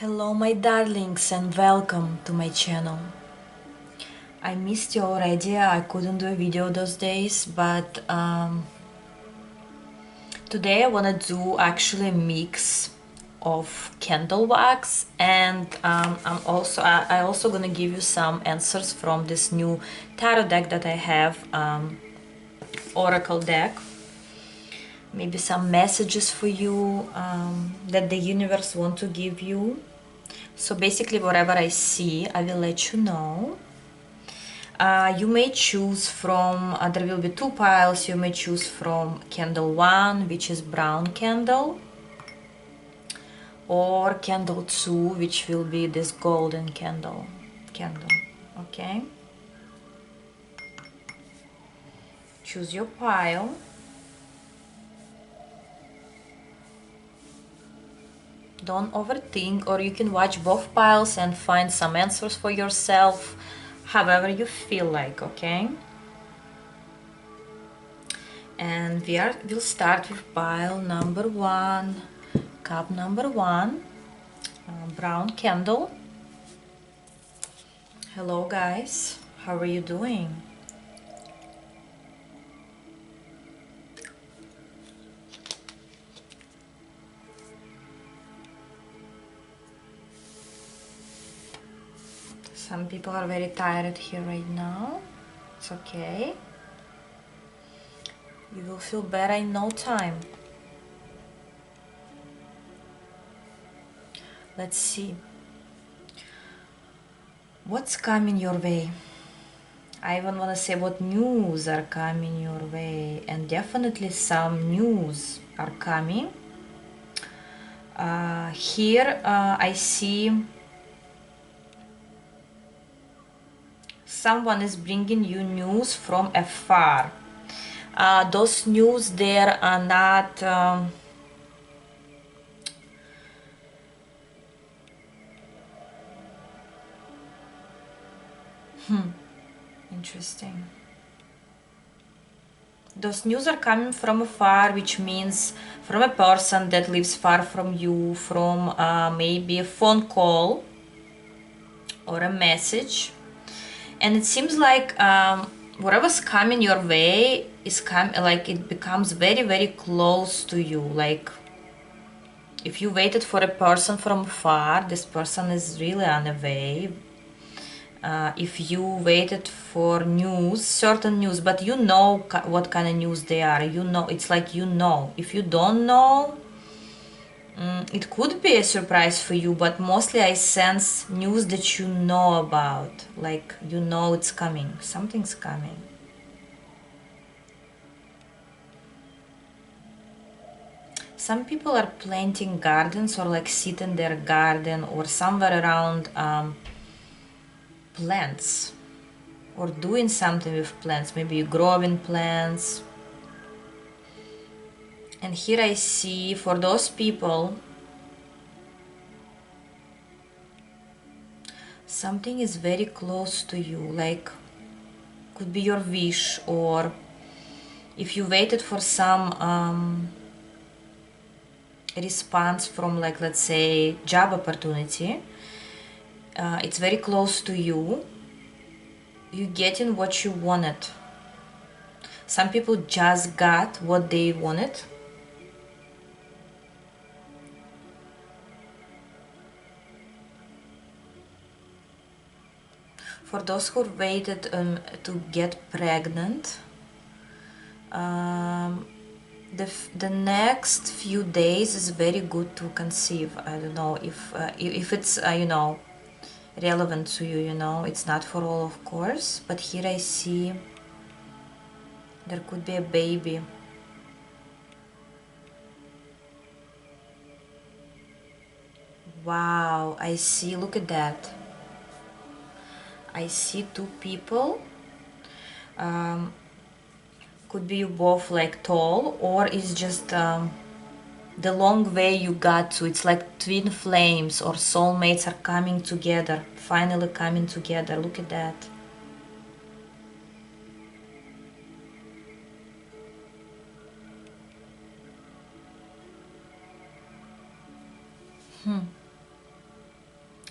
Hello my darlings and welcome to my channel. I missed you already, I couldn't do a video those days, but today I wanna do actually a mix of candle wax and I also gonna give you some answers from this new tarot deck that I have, Oracle deck. Maybe some messages for you that the universe want to give you. So basically whatever I see, I will let you know. You may choose from, there will be two piles, you may choose from candle 1, which is brown candle, or candle 2, which will be this golden candle, okay? Choose your pile. Don't overthink, or you can watch both piles and find some answers for yourself, however you feel like, okay? And we'll start with pile number 1, cup number 1, brown candle. Hello guys, how are you doing? Some people are very tired here right now. It's okay. You will feel better in no time. Let's see. What's coming your way? I even want to say what news are coming your way. And definitely some news are coming. Here I see someone is bringing you news from afar. Those news there are not interesting. Those news are coming from afar, which means from a person that lives far from you, from maybe a phone call or a message. And it seems like whatever's coming your way is like it becomes very, very close to you. Like if you waited for a person from far, this person is really on the way. If you waited for news, certain news, but you know what kind of news they are, you know, it's like you know. If you don't know, it could be a surprise for you, but mostly I sense news that you know about, like you know it's coming, something's coming. Some people are planting gardens or like sit in their garden or somewhere around plants, or doing something with plants, maybe growing plants. And here I see for those people something is very close to you, like could be your wish, or if you waited for some response from, like, let's say job opportunity, it's very close to you, you getting what you wanted. Some people just got what they wanted. For those who waited to get pregnant, the next few days is very good to conceive. I don't know if it's you know, relevant to you, you know, it's not for all of course, but here I see there could be a baby. Wow, I see, look at that. I see two people. Could be you both like tall, or it's just the long way you got to. It's like twin flames or soulmates are coming together, finally coming together. Look at that.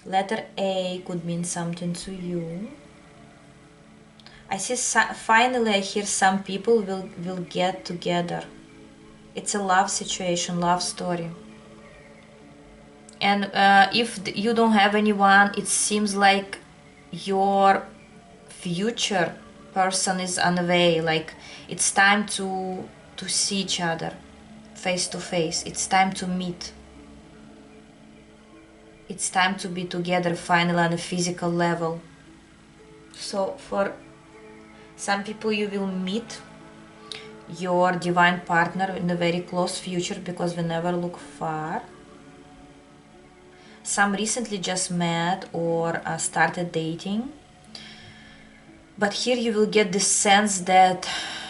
Letter A could mean something to you. I see, finally I hear some people will get together. It's a love situation, love story. And if you don't have anyone, it seems like your future person is on the way. Like it's time to see each other face to face. It's time to meet. It's time to be together finally on a physical level. So for some people you will meet your divine partner in a very close future, because we never look far. Some recently just met or started dating. But here you will get this sense that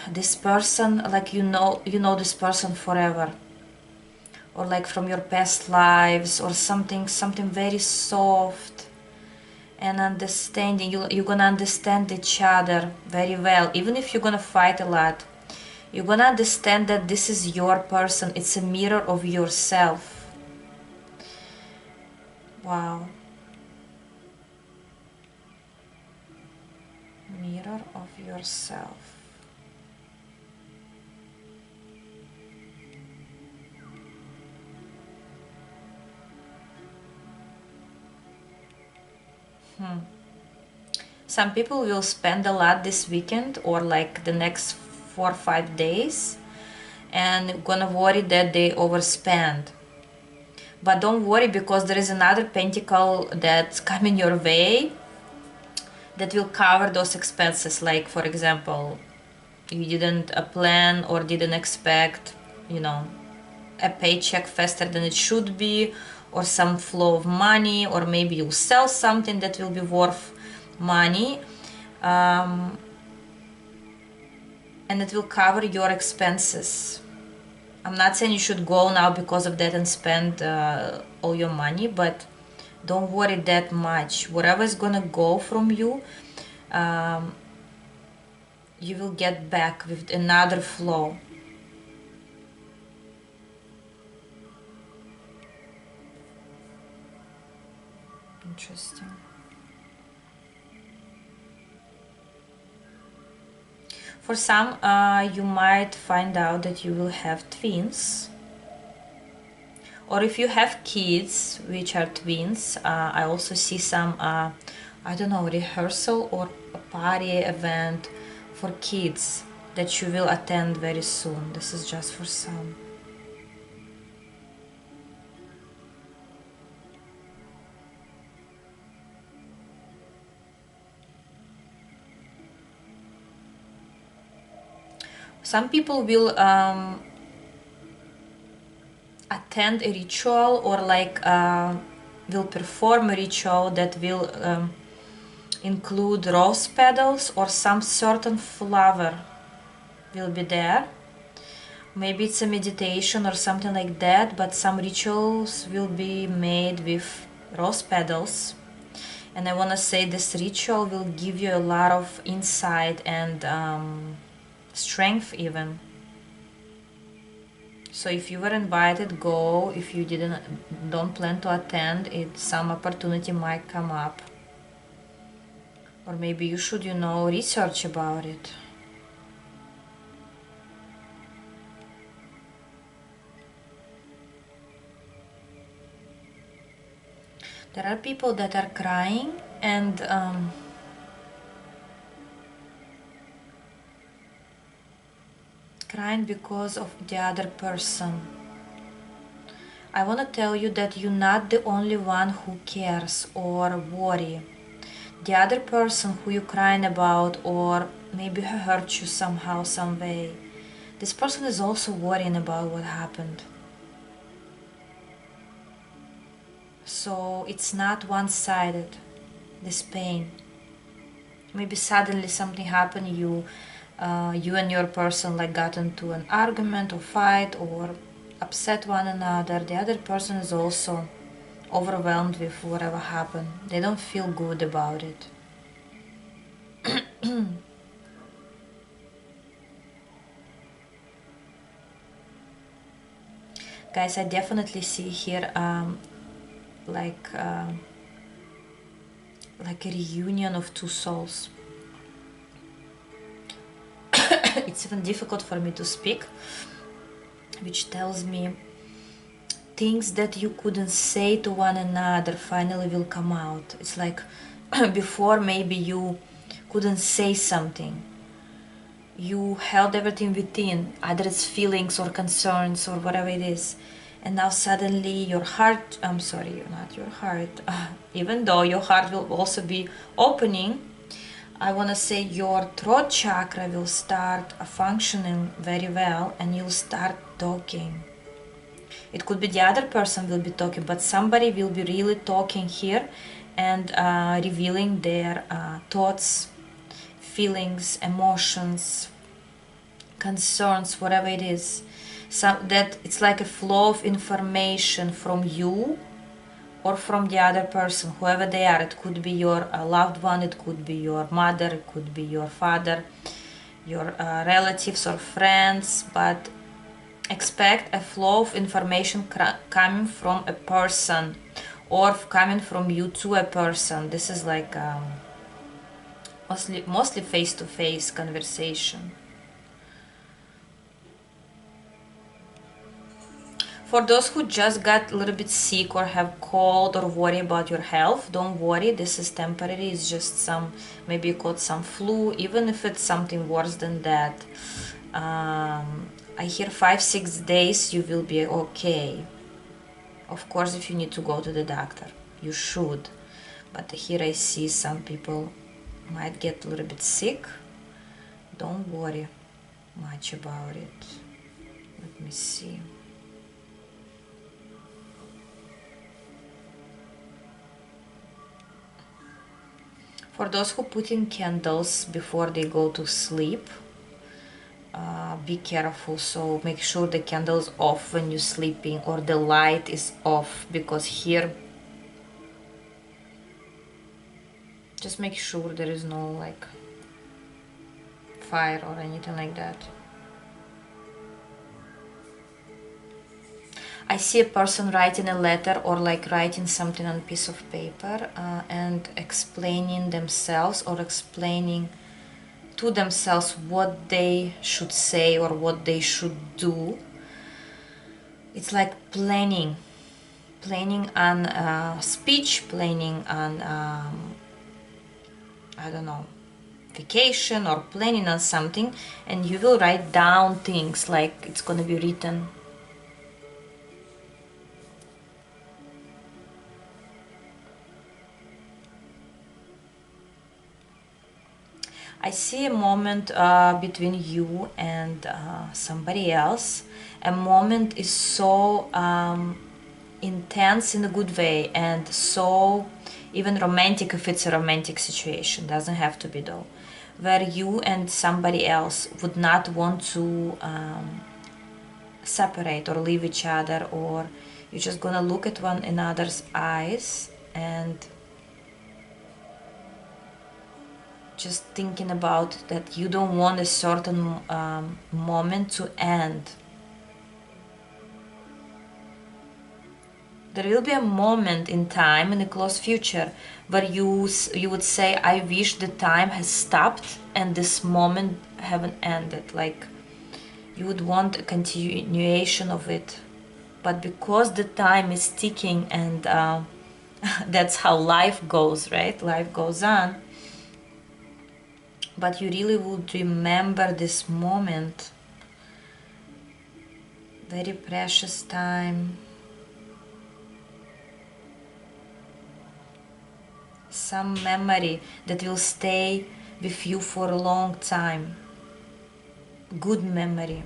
this person, like you know this person forever, or like from your past lives, or something very soft and understanding. You're gonna understand each other very well, even if you're gonna fight a lot. You're gonna understand that this is your person. It's a mirror of yourself. Wow. Mirror of yourself. Some people will spend a lot this weekend or like the next 4 or 5 days and gonna worry that they overspend. But don't worry, because there is another pentacle that's coming your way that will cover those expenses. Like for example, you didn't plan or didn't expect, you know, a paycheck faster than it should be, or some flow of money, or maybe you'll sell something that will be worth money, and it will cover your expenses. I'm not saying you should go now because of that and spend all your money, but don't worry that much. Whatever is gonna go from you, um, you will get back with another flow. Interesting. For some, you might find out that you will have twins. Or if you have kids which are twins, I also see some, I don't know, rehearsal or a party event for kids that you will attend very soon. This is just for some. Some people will attend a ritual, or like will perform a ritual that will include rose petals or some certain flower will be there. Maybe it's a meditation or something like that, but some rituals will be made with rose petals. And I want to say this ritual will give you a lot of insight and strength even. So if you were invited, go. If you don't plan to attend, some opportunity might come up. Or maybe you should, research about it. There are people that are crying and crying because of the other person. I want to tell you that you're not the only one who cares or worry. The other person who you're crying about, or maybe who hurt you somehow, some way, this person is also worrying about what happened. So it's not one-sided, this pain. Maybe suddenly something happened, you and your person like got into an argument or fight or upset one another. The other person is also overwhelmed with whatever happened. They don't feel good about it. Guys, I definitely see here like like a reunion of two souls. It's even difficult for me to speak, which tells me things that you couldn't say to one another finally will come out. It's like before maybe you couldn't say something. You held everything within, either it's feelings or concerns or whatever it is. And now suddenly your heart, I'm sorry, not your heart, even though your heart will also be opening, I want to say your throat chakra will start functioning very well and you'll start talking. It could be the other person will be talking, but somebody will be really talking here and revealing their thoughts, feelings, emotions, concerns, whatever it is. So that it's like a flow of information from you or from the other person, whoever they are. It could be your loved one, it could be your mother, it could be your father, your relatives or friends, but expect a flow of information coming from a person or coming from you to a person. This is like mostly face-to-face conversation. For those who just got a little bit sick or have cold or worry about your health, don't worry, this is temporary. It's just some, maybe you caught some flu, even if it's something worse than that. I hear 5-6 days you will be okay. Of course, if you need to go to the doctor, you should. But here I see some people might get a little bit sick. Don't worry much about it. Let me see. For those who put in candles before they go to sleep, be careful. So make sure the candle is off when you're sleeping or the light is off, because here just make sure there is no like fire or anything like that. I see a person writing a letter or like writing something on a piece of paper and explaining themselves or explaining to themselves what they should say or what they should do. It's like planning on speech, planning on I don't know, vacation, or planning on something, and you will write down things like it's gonna be written. I see a moment between you and somebody else. A moment is so intense in a good way, and so even romantic if it's a romantic situation. Doesn't have to be though, where you and somebody else would not want to separate or leave each other, or you're just gonna look at one another's eyes and just thinking about that you don't want a certain moment to end. There will be a moment in time in the close future where you would say, I wish the time has stopped and this moment haven't ended. Like you would want a continuation of it, but because the time is ticking and that's how life goes, right? Life goes on. But you really would remember this moment. Very precious time. Some memory that will stay with you for a long time. Good memory.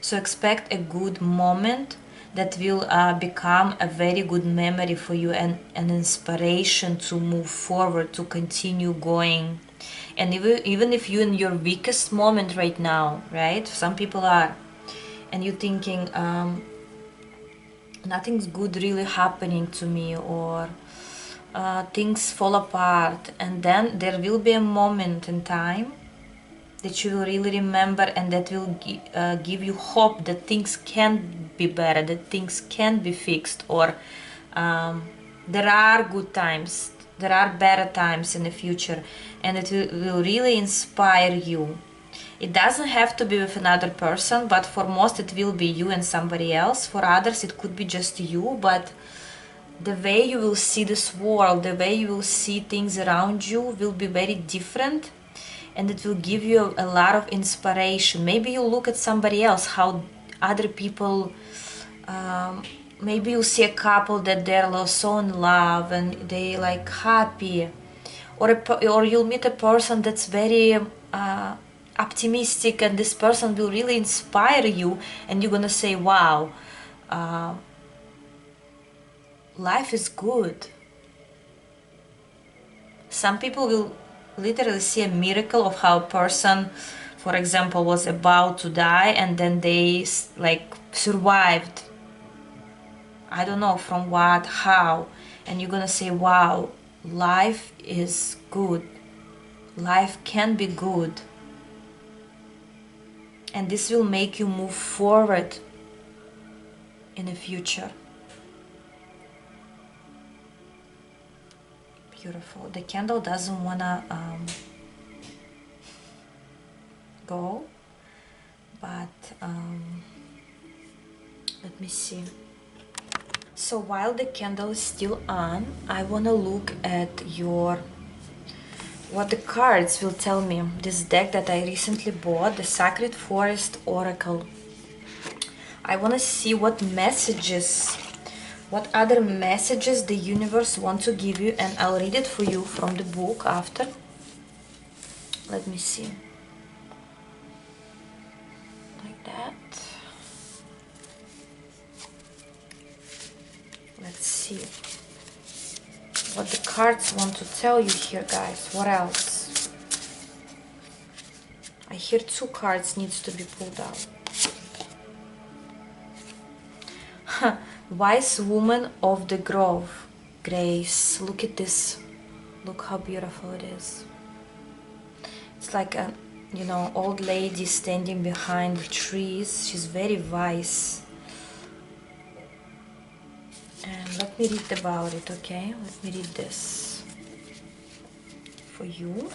So expect a good moment that will become a very good memory for you, and an inspiration to move forward, to continue going. And even if you're in your weakest moment right now, right? Some people are, and you're thinking, nothing's good really happening to me, or things fall apart, and then there will be a moment in time that you will really remember, and that will give you hope that things can be better, that things can be fixed, or there are good times There are better times in the future, and it will really inspire you. It doesn't have to be with another person, but for most it will be you and somebody else. For others it could be just you, but the way you will see this world, the way you will see things around you will be very different, and it will give you a lot of inspiration. Maybe you look at somebody else, how other people, maybe you see a couple that they're so in love and they like happy, or you'll meet a person that's very optimistic, and this person will really inspire you, and you're gonna say, wow, life is good. Some people will literally see a miracle of how a person, for example, was about to die and then they like survived. I don't know from what, how, and you're gonna say, wow, life is good. Life can be good. And this will make you move forward in the future. Beautiful. The candle doesn't wanna go, but let me see. So while the candle is still on, I wanna look at what the cards will tell me. This deck that I recently bought, the Sacred Forest Oracle. I wanna see what messages, what other messages the universe wants to give you, and I'll read it for you from the book after. Let me see. Like that. Let's see what the cards want to tell you here, guys. What else? I hear 2 cards needs to be pulled out. Wise Woman of the Grove, Grace. Look at this. Look how beautiful it is. It's like a, you know, old lady standing behind the trees. She's very wise. And let me read about it, okay? Let me read this for you.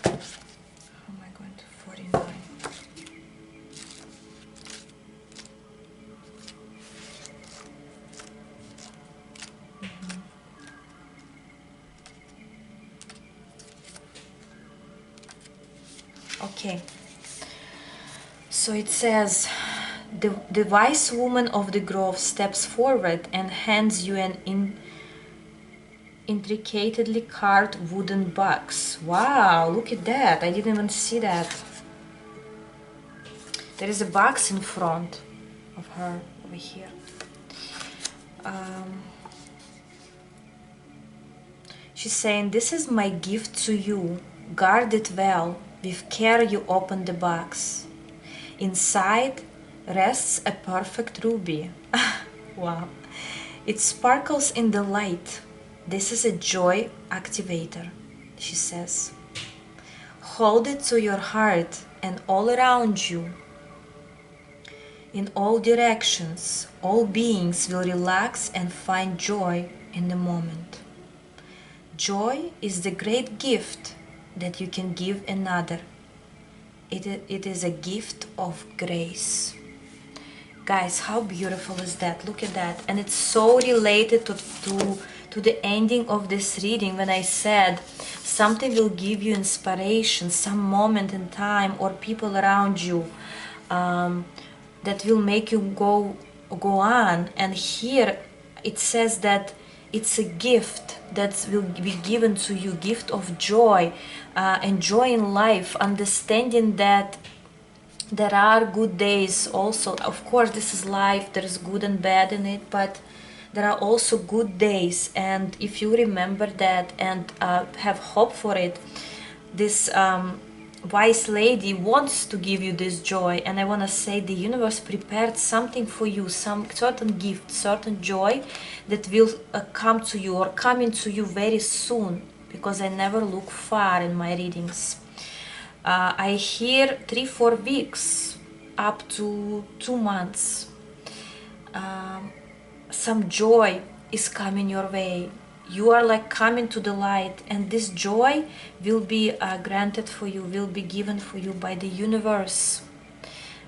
How am I going to 49? Okay, so it says, the wise woman of the grove steps forward and hands you an intricately carved wooden box. Wow, look at that. I didn't even see that. There is a box in front of her over here. She's saying, this is my gift to you. Guard it well. With care you open the box. Inside rests a perfect ruby. Wow. It sparkles in the light. This is a joy activator, she says. Hold it to your heart and all around you. In all directions, all beings will relax and find joy in the moment. Joy is the great gift that you can give another. It is a gift of grace. Guys, how beautiful is that? Look at that. And it's so related to the ending of this reading, when I said something will give you inspiration, some moment in time or people around you that will make you go on. And here it says that it's a gift that will be given to you, gift of joy, enjoying life, understanding that there are good days also. Of course, this is life, there is good and bad in it, but there are also good days. And if you remember that and have hope for it, this wise lady wants to give you this joy. And I want to say the universe prepared something for you, some certain gift, certain joy that will come to you or come into you very soon, because I never look far in my readings. I hear 3-4 weeks up to 2 months. Some joy is coming your way. you are like coming to the light, and this joy will be granted for you, will be given for you by the universe.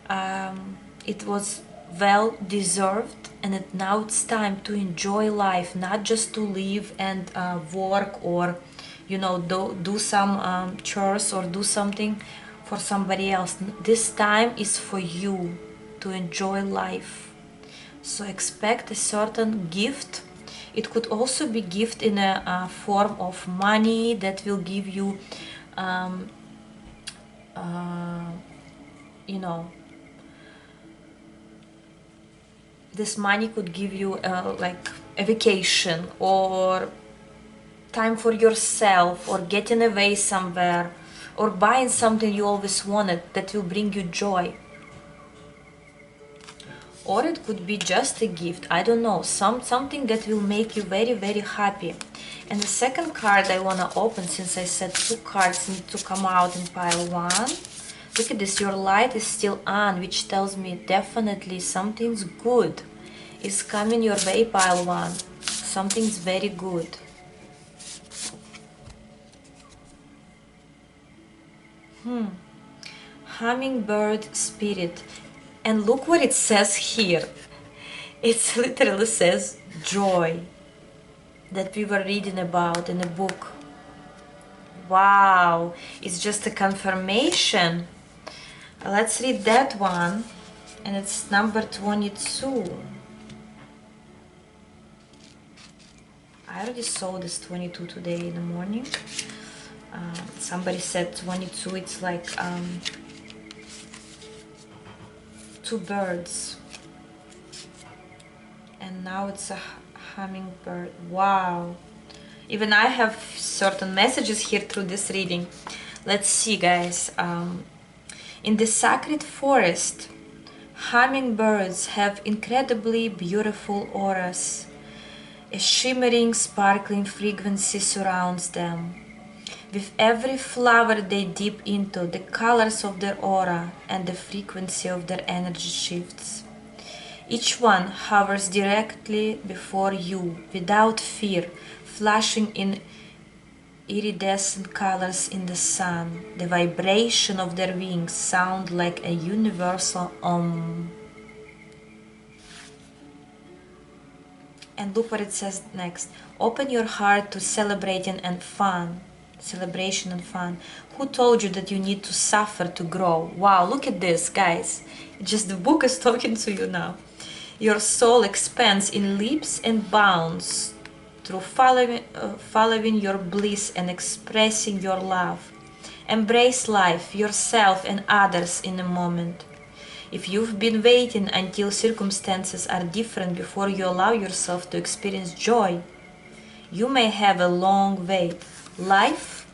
It was well deserved, and now it's time to enjoy life, not just to live and work, or do some chores or do something for somebody else. This time is for you to enjoy life. So expect a certain gift. It could also be gift in a form of money that will give you you know this money could give you like a vacation, or time for yourself, or getting away somewhere, or buying something you always wanted that will bring you joy. Or it could be just a gift, I don't know, something that will make you very, very happy. And the second card I want to open, since I said 2 cards need to come out in pile 1. Look at this, your light is still on, which tells me definitely something's good is coming your way, pile 1. Something's very good. Hummingbird spirit. And look what it says here. It literally says joy, that we were reading about in a book. Wow, it's just a confirmation. Let's read that one, and it's number 22. I already saw this 22 today in the morning. Somebody said 22, it's like 2 birds, and now it's a hummingbird. Wow, even I have certain messages here through this reading. Let's see, guys. In the sacred forest, hummingbirds have incredibly beautiful auras. A shimmering, sparkling frequency surrounds them. With every flower they dip into, the colors of their aura and the frequency of their energy shifts. Each one hovers directly before you, without fear, flashing in iridescent colors in the sun. The vibration of their wings sound like a universal Om. And look what it says next. Open your heart to celebrating and fun. Celebration and fun. Who told you that you need to suffer to grow? Wow, look at this, guys. Just the book is talking to you now. Your soul expands in leaps and bounds through following your bliss and expressing your love. Embrace life, yourself, and others in a moment. If you've been waiting until circumstances are different before you allow yourself to experience joy, you may have a long wait. Life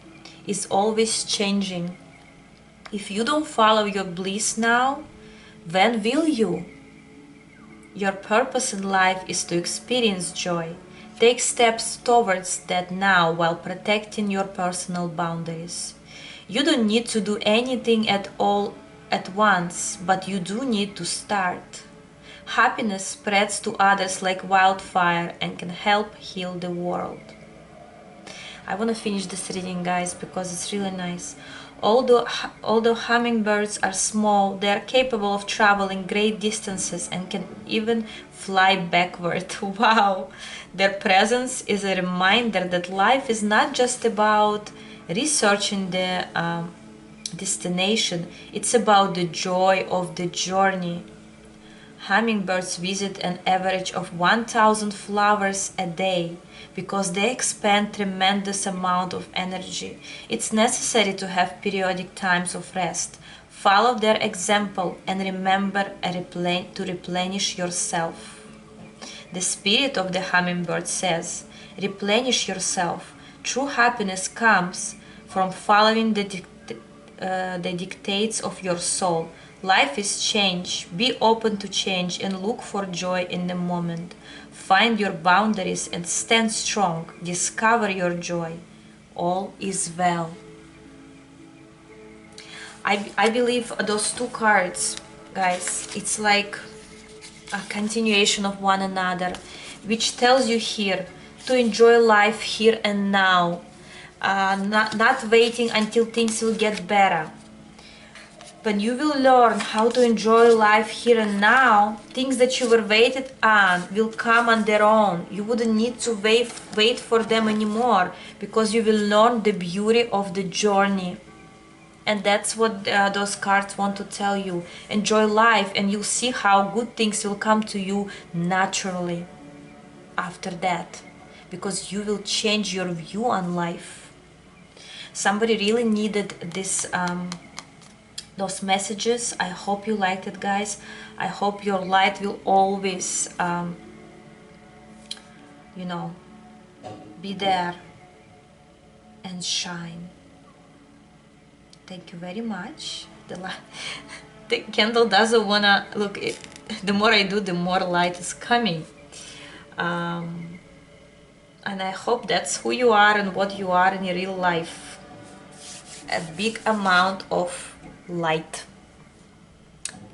is always changing. If you don't follow your bliss now, when will you? Your purpose in life is to experience joy. Take steps towards that now while protecting your personal boundaries. You don't need to do anything at all at once, but you do need to start. Happiness spreads to others like wildfire and can help heal the world. I want to finish this reading, guys, because it's really nice. Although hummingbirds are small, they are capable of traveling great distances and can even fly backward. Wow! Their presence is a reminder that life is not just about researching the destination, it's about the joy of the journey. Hummingbirds visit an average of 1,000 flowers a day because they expend tremendous amount of energy. It's necessary to have periodic times of rest. Follow their example and remember to replenish yourself. The spirit of the hummingbird says, replenish yourself. True happiness comes from following the dictates of your soul. Life is change. Be open to change and look for joy in the moment. Find your boundaries and stand strong. Discover your joy. All is well. I believe those 2 cards, guys, it's like a continuation of one another, which tells you here to enjoy life here and now, not waiting until things will get better. When you will learn how to enjoy life here and now, things that you were waited on will come on their own. You wouldn't need to wait for them anymore, because you will learn the beauty of the journey. And that's what those cards want to tell you. Enjoy life, and you'll see how good things will come to you naturally after that, because you will change your view on life. Somebody really needed this those messages. I hope you liked it, guys. I hope your light will always you know, be there and shine. Thank you very much. The candle doesn't wanna look. The more I do, the more light is coming. And I hope that's who you are and what you are in your real life. A big amount of light.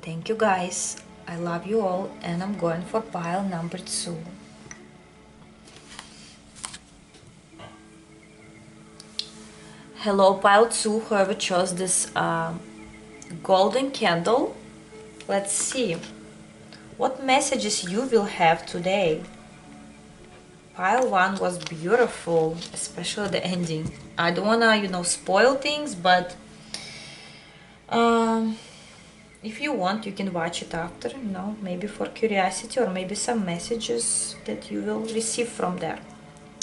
Thank you, guys. I love you all, and I'm going for pile number 2. Hello, pile 2, whoever chose this golden candle. Let's see what messages you will have today. Pile 1 was beautiful, especially the ending. I don't wanna, spoil things, but if you want, you can watch it after, maybe for curiosity, or maybe some messages that you will receive from there.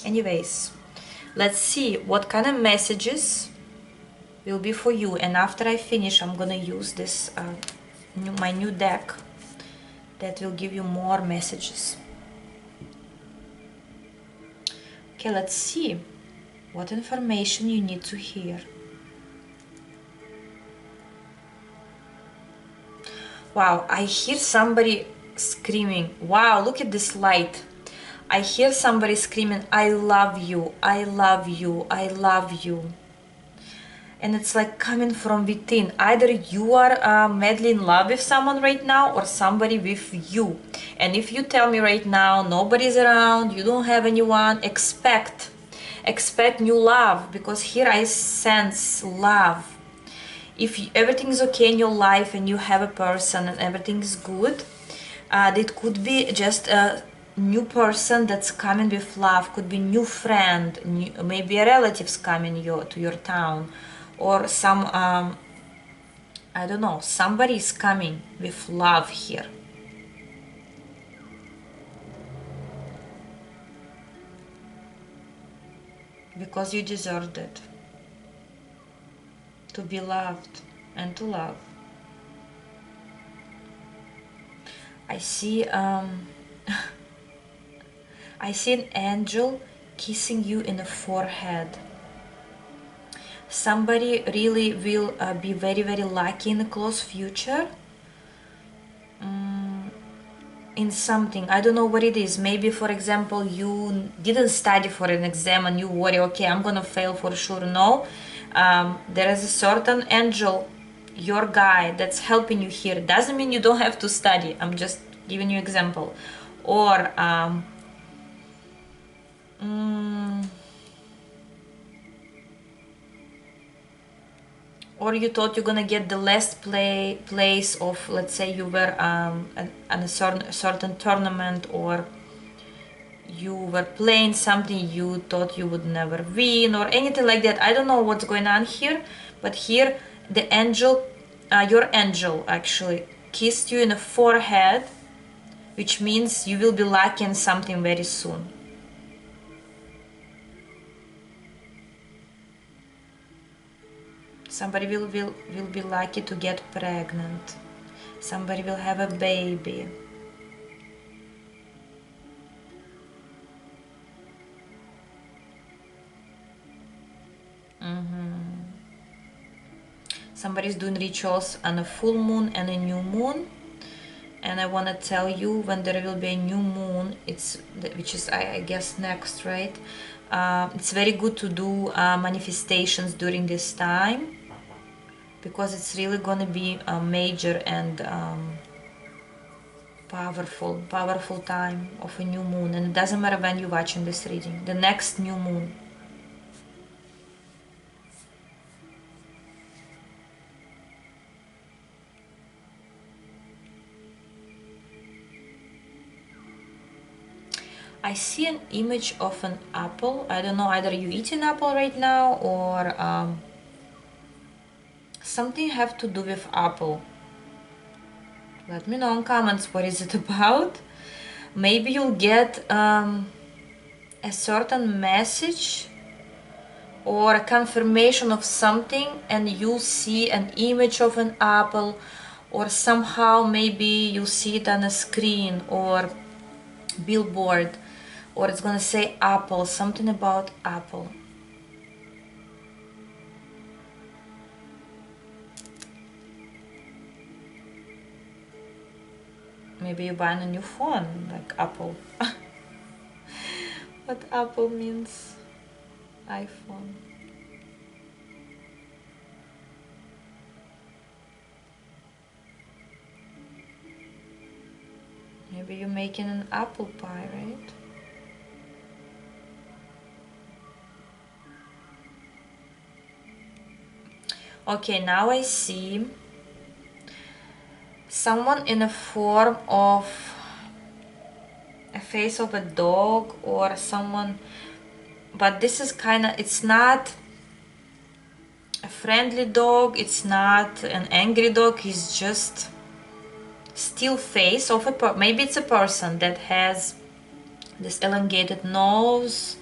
Anyways, let's see what kind of messages will be for you. And after I finish, I'm gonna use this my new deck that will give you more messages. Okay, let's see what information you need to hear. Wow, I hear somebody screaming. Wow, look at this light. I hear somebody screaming, I love you, I love you, I love you. And it's like coming from within. Either you are madly in love with someone right now, or somebody with you. And if you tell me right now nobody's around, you don't have anyone, expect new love, because here I sense love. If everything is okay in your life and you have a person and everything is good, it could be just a new person that's coming with love. Could be new friend, maybe a relative's coming to your town, or some I don't know, somebody is coming with love here. Because you deserved it. To be loved and to love. I see I see an angel kissing you in the forehead. Somebody really will be very, very lucky in the close future. In something, I don't know what it is. Maybe, for example, you didn't study for an exam and you worry, okay, I'm gonna fail for sure. No, there is a certain angel, your guy, that's helping you here. Doesn't mean you don't have to study. I'm just giving you example. Or or you thought you're gonna get the last place of, let's say you were on a certain tournament, or you were playing something you thought you would never win, or anything like that. I don't know what's going on here, but here the angel, your angel actually kissed you in the forehead, which means you will be lucky in something very soon. Somebody will be lucky to get pregnant. Somebody will have a baby. Somebody's doing rituals on a full moon and a new moon. And I want to tell you, when there will be a new moon, which is I guess next, right? It's very good to do manifestations during this time, because it's really going to be major and powerful time of a new moon. And it doesn't matter when you're watching this reading, the next new moon. I see an image of an apple. I don't know, either you eat an apple right now or something have to do with apple. Let me know in comments what is it about. Maybe you'll get a certain message or a confirmation of something, and you'll see an image of an apple, or somehow maybe you'll see it on a screen or billboard, or it's gonna say apple, something about apple. Maybe you're buying a new phone, like Apple. What Apple means? iPhone. Maybe you're making an apple pie, right? Okay, now I see someone in a form of a face of a dog or someone, but this is kind of, it's not a friendly dog, it's not an angry dog, it's just still face of a maybe it's a person that has this elongated nose,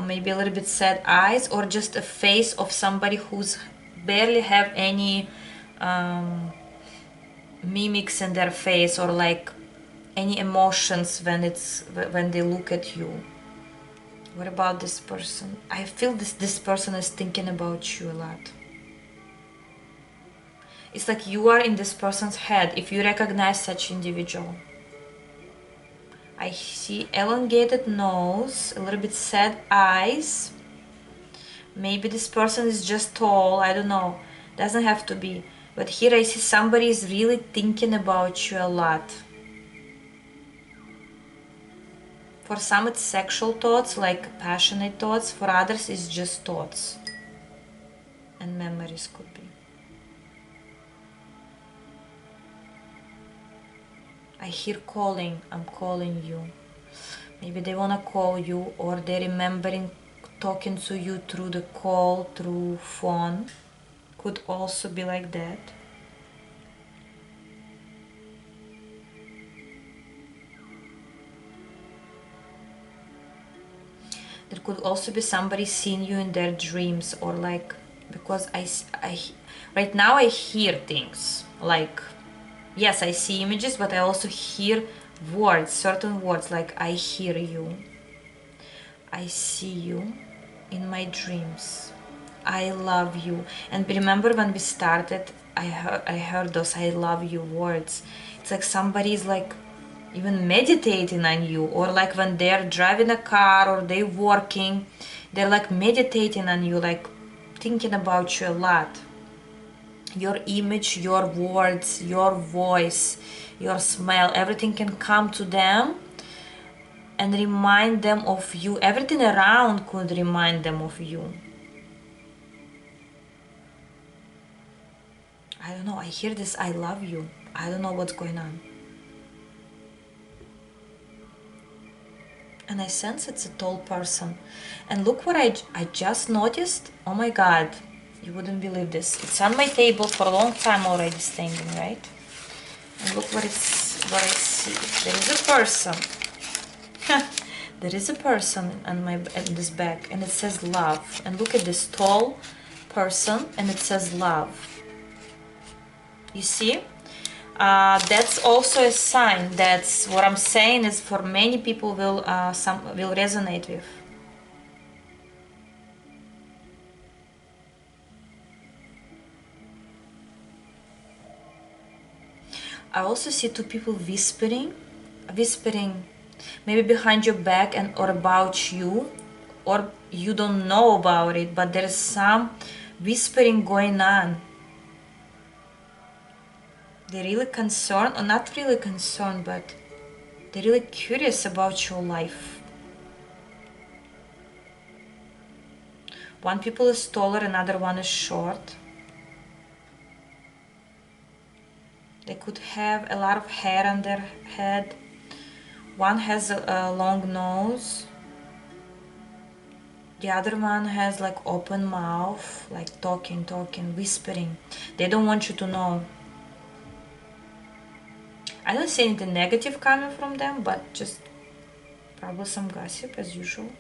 maybe a little bit sad eyes, or just a face of somebody who's barely have any mimics in their face, or like any emotions when they look at you. What about this person? I feel this person is thinking about you a lot. It's like you are in this person's head, if you recognize such individual. I see elongated nose, a little bit sad eyes. Maybe this person is just tall, I don't know, doesn't have to be. But here I see somebody is really thinking about you a lot. For some it's sexual thoughts, like passionate thoughts. For others it's just thoughts and memories could be. I hear calling, I'm calling you. Maybe they wanna call you, or they're remembering talking to you through the call, through phone. Could also be like that. There could also be somebody seeing you in their dreams, or like, because right now I hear things like, yes, I see images, but I also hear words, certain words, like I hear you, I see you in my dreams, I love you. And remember when we started, I heard those I love you words. It's like somebody's like even meditating on you, or like when they're driving a car or they're working, they're like meditating on you, like thinking about you a lot. Your image, your words, your voice, your smell, everything can come to them and remind them of you. Everything around could remind them of you. I don't know, I hear this I love you. I don't know what's going on. And I sense it's a tall person. And look what I just noticed. Oh my god, you wouldn't believe this. It's on my table for a long time already standing, right? And look what I see. There is a person. There is a person on this bag, and it says love. And look at this tall person, and it says love. You see? That's also a sign. That's what I'm saying is for many people will resonate with. I also see two people whispering, maybe behind your back and or about you, or you don't know about it, but there's some whispering going on. They're really concerned, or not really concerned, but they're really curious about your life. One people is taller, another one is short. They could have a lot of hair on their head. One has a long nose. The other one has like open mouth, like talking, whispering. They don't want you to know. I don't see anything negative coming from them, but just probably some gossip as usual.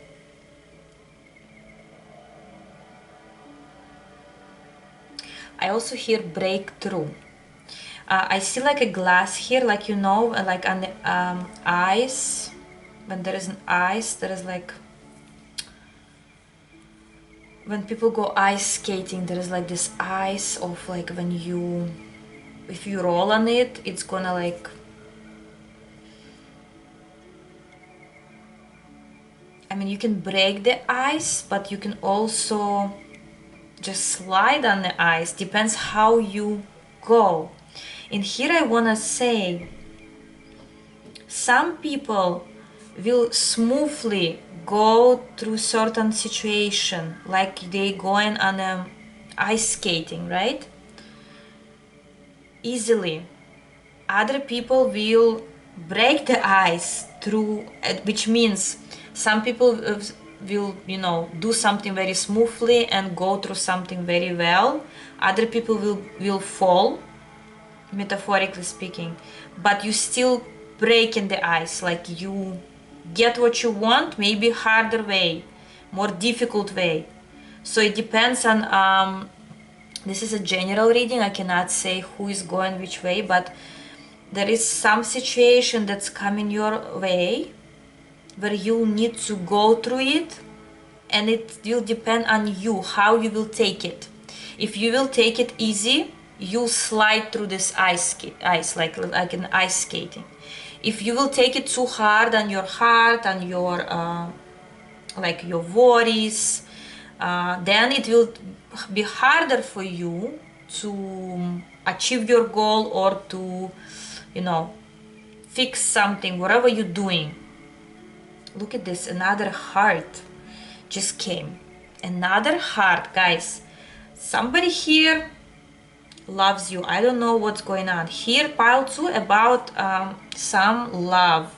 I also hear breakthrough. I see like a glass here, like you know, like on the ice. When there is an ice, there is like, when people go ice skating, there is like this ice of like when you, if you roll on it, it's gonna like, I mean, you can break the ice, but you can also just slide on the ice. Depends how you go. And here I wanna say, some people will smoothly go through certain situation, like they going on ice skating, right? Easily. Other people will break the ice through, which means some people will, you know, do something very smoothly and go through something very well. Other people will fall, metaphorically speaking, but you still breaking the ice, like you get what you want, maybe harder way, more difficult way. So it depends on this is a general reading, I cannot say who is going which way, but there is some situation that's coming your way where you need to go through it, and it will depend on you how you will take it. If you will take it easy, you slide through this ice like in ice skating. If you will take it too hard on your heart, on your like your worries, then it will be harder for you to achieve your goal or to, you know, fix something, whatever you're doing. Look at this, another heart just came. Another heart, guys. Somebody here loves you. I don't know what's going on. Here, pile 2 about some love.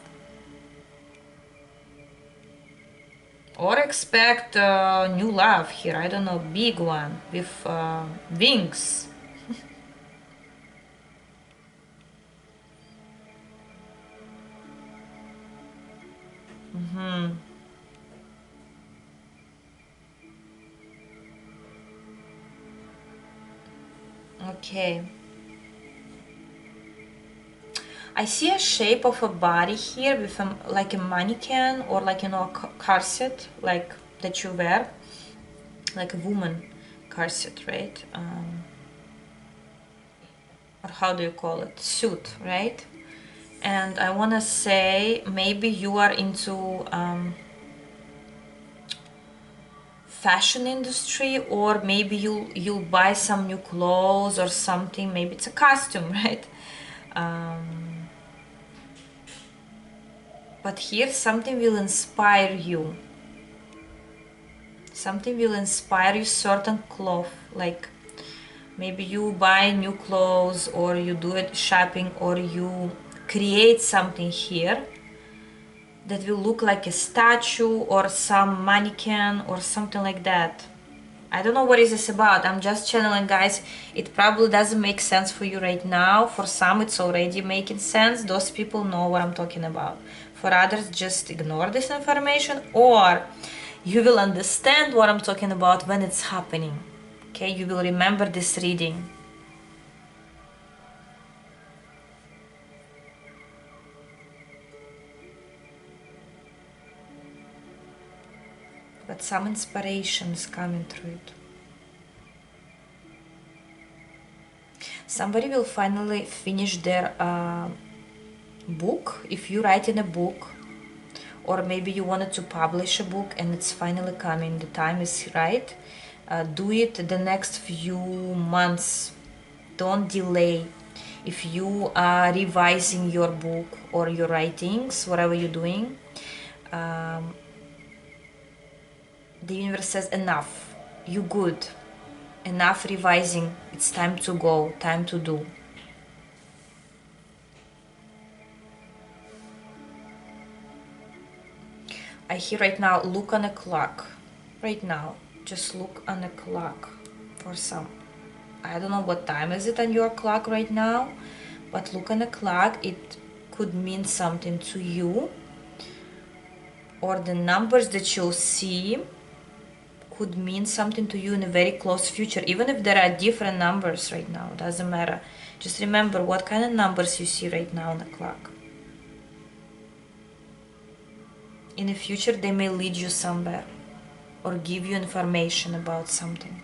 Or expect new love here. I don't know, big one with wings. Okay. I see a shape of a body here with like a mannequin or like, you know, a corset like that you wear, like a woman corset, right? Or how do you call it? Suit, right? And I want to say maybe you are into fashion industry, or maybe you'll buy some new clothes or something. Maybe it's a costume, right? But here something will inspire you. Something will inspire you, certain cloth, like maybe you buy new clothes or you do it shopping or you create something here that will look like a statue or some mannequin or something like that. I don't know what is this about. I'm just channeling, guys. It probably doesn't make sense for you right now. For some it's already making sense. Those people know what I'm talking about. For others, just ignore this information, or you will understand what I'm talking about when it's happening. Okay, you will remember this reading. But some inspiration is coming through it. Somebody will finally finish their book. If you write in a book, or maybe you wanted to publish a book and it's finally coming, the time is right, do it the next few months. Don't delay. if you are revising your book or your writings, whatever you're doing, the universe says enough, you good, enough revising, it's time to go, time to do. I hear right now, look on a clock. Right now, just look on a clock for some. I don't know what time is it on your clock right now, but look on a clock. It could mean something to you, or the numbers that you'll see could mean something to you in a very close future. Even if there are different numbers right now, doesn't matter. Just remember what kind of numbers you see right now on the clock. In the future, they may lead you somewhere or give you information about something.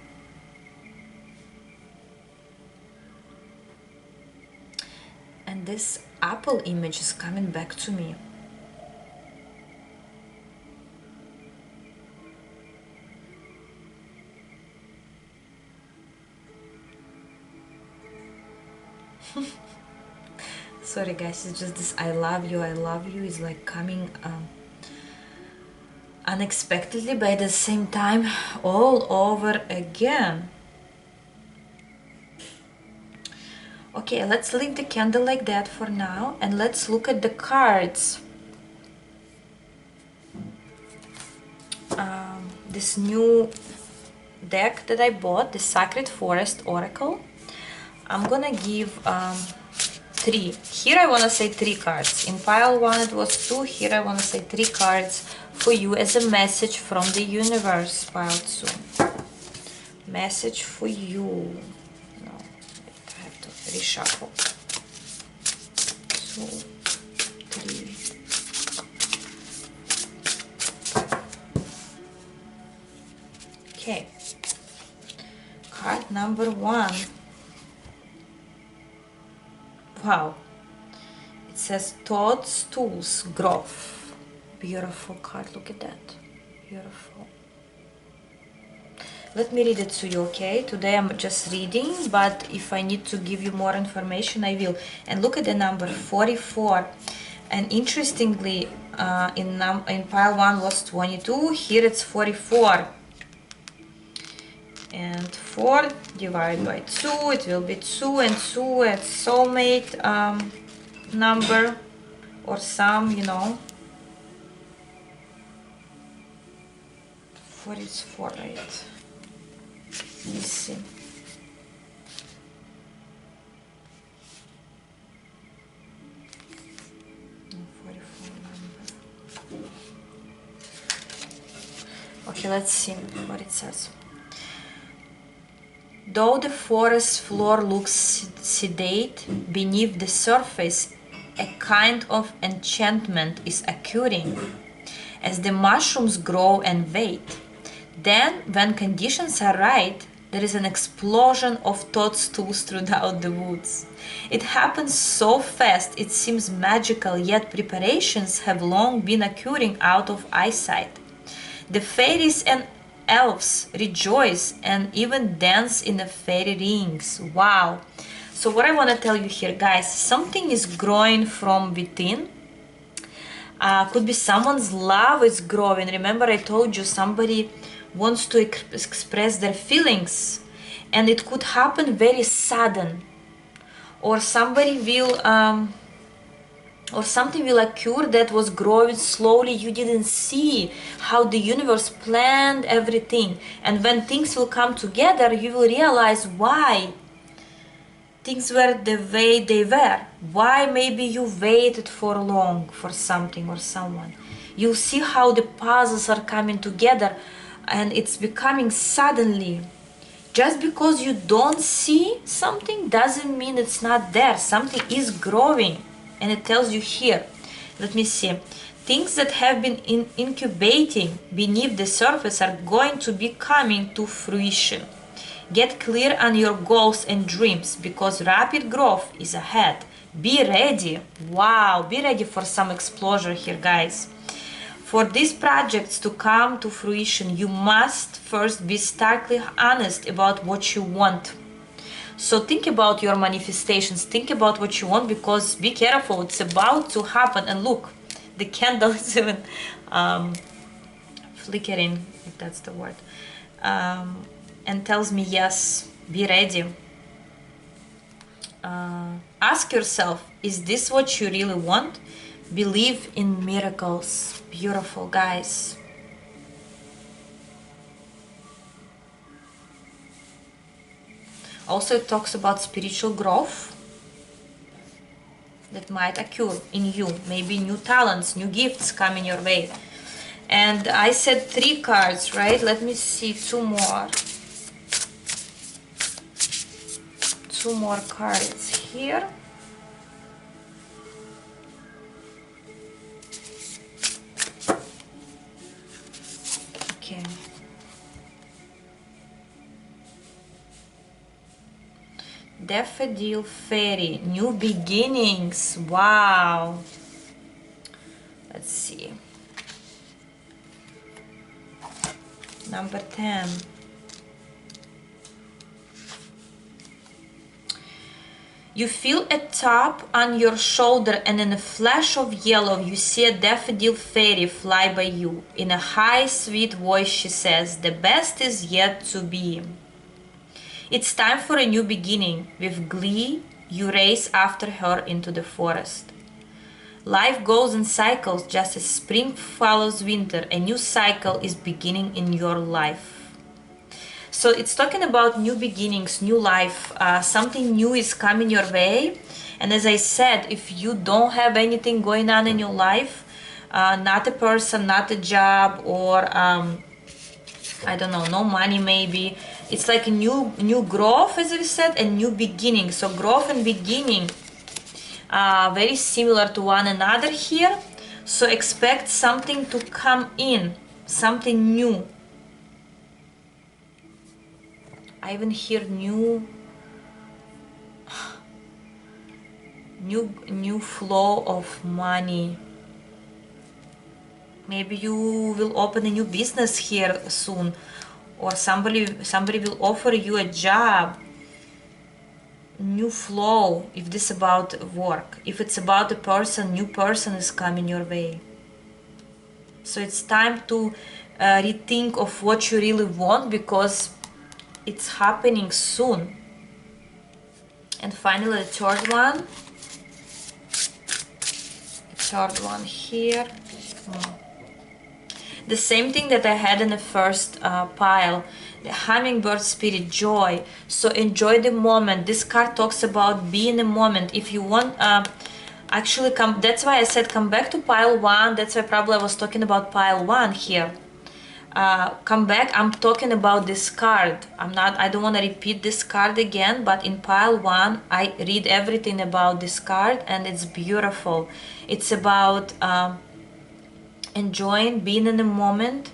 And this apple image is coming back to me. Sorry guys, it's just this I love you is like coming unexpectedly, but at the same time all over again. Okay, let's leave the candle like that for now, and let's look at the cards. This new deck that I bought, the Sacred Forest Oracle. I'm gonna give 3. Here I want to say 3 cards. In pile 1 it was 2. Here I want to say 3 cards for you as a message from the universe, pile 2. Message for you. No, I have to reshuffle. 2, 3. Okay. Card number 1. Wow, it says thoughts, tools, growth. Beautiful card, look at that. Beautiful. Let me read it to you, okay? Today I'm just reading, but if I need to give you more information, I will. And look at the number 44. And interestingly, in pile 1 was 22, here it's 44. And 4 divided by 2, it will be 2, and 2 at soulmate number or some, you know. 4 is 4, right? Let's see. No, 44 number. Okay, let's see what it says. Though the forest floor looks sedate, beneath the surface a kind of enchantment is occurring as the mushrooms grow and wait. Then, when conditions are right, there is an explosion of toadstools throughout the woods. It happens so fast, it seems magical, yet preparations have long been occurring out of eyesight. The fairies and elves rejoice and even dance in the fairy rings. Wow. So what I want to tell you here, guys, something is growing from within. Could be someone's love is growing. Remember I told you somebody wants to express their feelings, and it could happen very sudden, or somebody will or something will occur that was growing slowly. You didn't see how the universe planned everything, and when things will come together, you will realize why things were the way they were, why maybe you waited for long for something or someone. You'll see how the puzzles are coming together, and it's becoming suddenly. Just because you don't see something doesn't mean it's not there. Something is growing. And it tells you here, let me see, things that have been incubating beneath the surface are going to be coming to fruition. Get clear on your goals and dreams, because rapid growth is ahead. Be ready. Wow, be ready for some explosion here, guys. For these projects to come to fruition, you must first be starkly honest about what you want. So think about your manifestations, think about what you want, because be careful, it's about to happen. And look, the candle is even flickering, if that's the word, and tells me, yes, be ready. Ask yourself, is this what you really want? Believe in miracles. Beautiful, guys. Also, it talks about spiritual growth that might occur in you. Maybe new talents, new gifts coming your way. And I said 3 cards, right? Let me see, 2 more. 2 more cards here. Okay. Daffodil Fairy, new beginnings. Wow. Let's see. Number 10. You feel a tap on your shoulder, and in a flash of yellow you see a daffodil fairy fly by you. In a high, sweet voice she says, "The best is yet to be." It's time for a new beginning. With glee, you race after her into the forest. Life goes in cycles, just as spring follows winter. A new cycle is beginning in your life. So it's talking about new beginnings, new life. Something new is coming your way. And as I said, if you don't have anything going on in your life, not a person, not a job, or I don't know, no money maybe, it's like a new growth, as I said, and new beginning. So growth and beginning very similar to one another here. So expect something to come in, something new. I even hear new flow of money. Maybe you will open a new business here soon, or somebody will offer you a job. New flow, if this is about work. If it's about a person, new person is coming your way. So it's time to rethink of what you really want, because it's happening soon. And finally, the third one. The third one here. The same thing that I had in the first pile. The hummingbird spirit, joy. So enjoy the moment. This card talks about being in the moment. If you want, actually come. That's why I said come back to pile 1. That's why probably I was talking about pile 1 here. Come back. I'm talking about this card. I don't want to repeat this card again, but in pile 1 I read everything about this card, and it's beautiful. It's about enjoying being in the moment,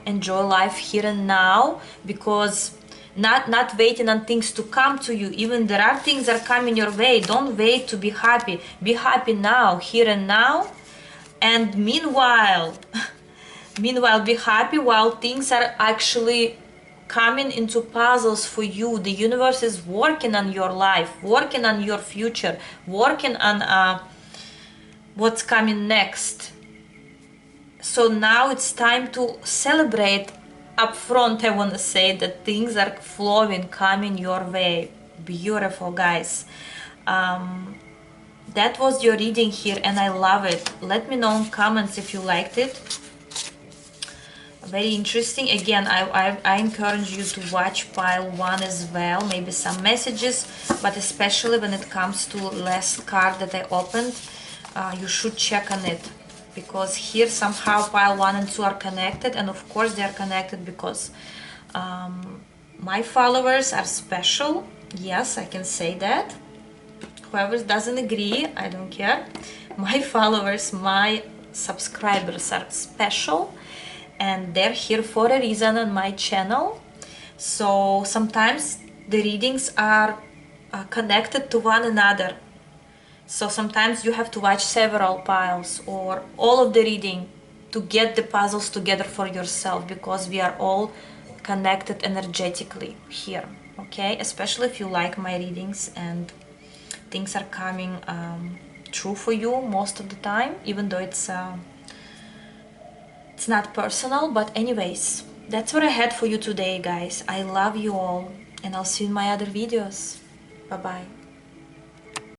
enjoy life here and now, because not waiting on things to come to you. Even there are things that are coming your way, don't wait to be happy. Be happy now, here and now. And meanwhile be happy while things are actually coming into puzzles for you. The universe is working on your life, working on your future, working on what's coming next. So now it's time to celebrate up front. I want to say that things are flowing, coming your way. Beautiful, guys. That was your reading here, and I love it. Let me know in comments if you liked it. Very interesting. Again, I encourage you to watch pile 1 as well. Maybe some messages, but especially when it comes to last card that I opened, you should check on it, because here somehow pile 1 and 2 are connected. And of course they are connected because my followers are special. Yes, I can say that. Whoever doesn't agree, I don't care. My followers, my subscribers are special, and they're here for a reason on my channel. So sometimes the readings are connected to one another. So sometimes you have to watch several piles or all of the reading to get the puzzles together for yourself, because we are all connected energetically here. okay? Especially if you like my readings and things are coming true for you most of the time, even though it's not personal. But anyways, that's what I had for you today, guys. I love you all, and I'll see you in my other videos. Bye bye.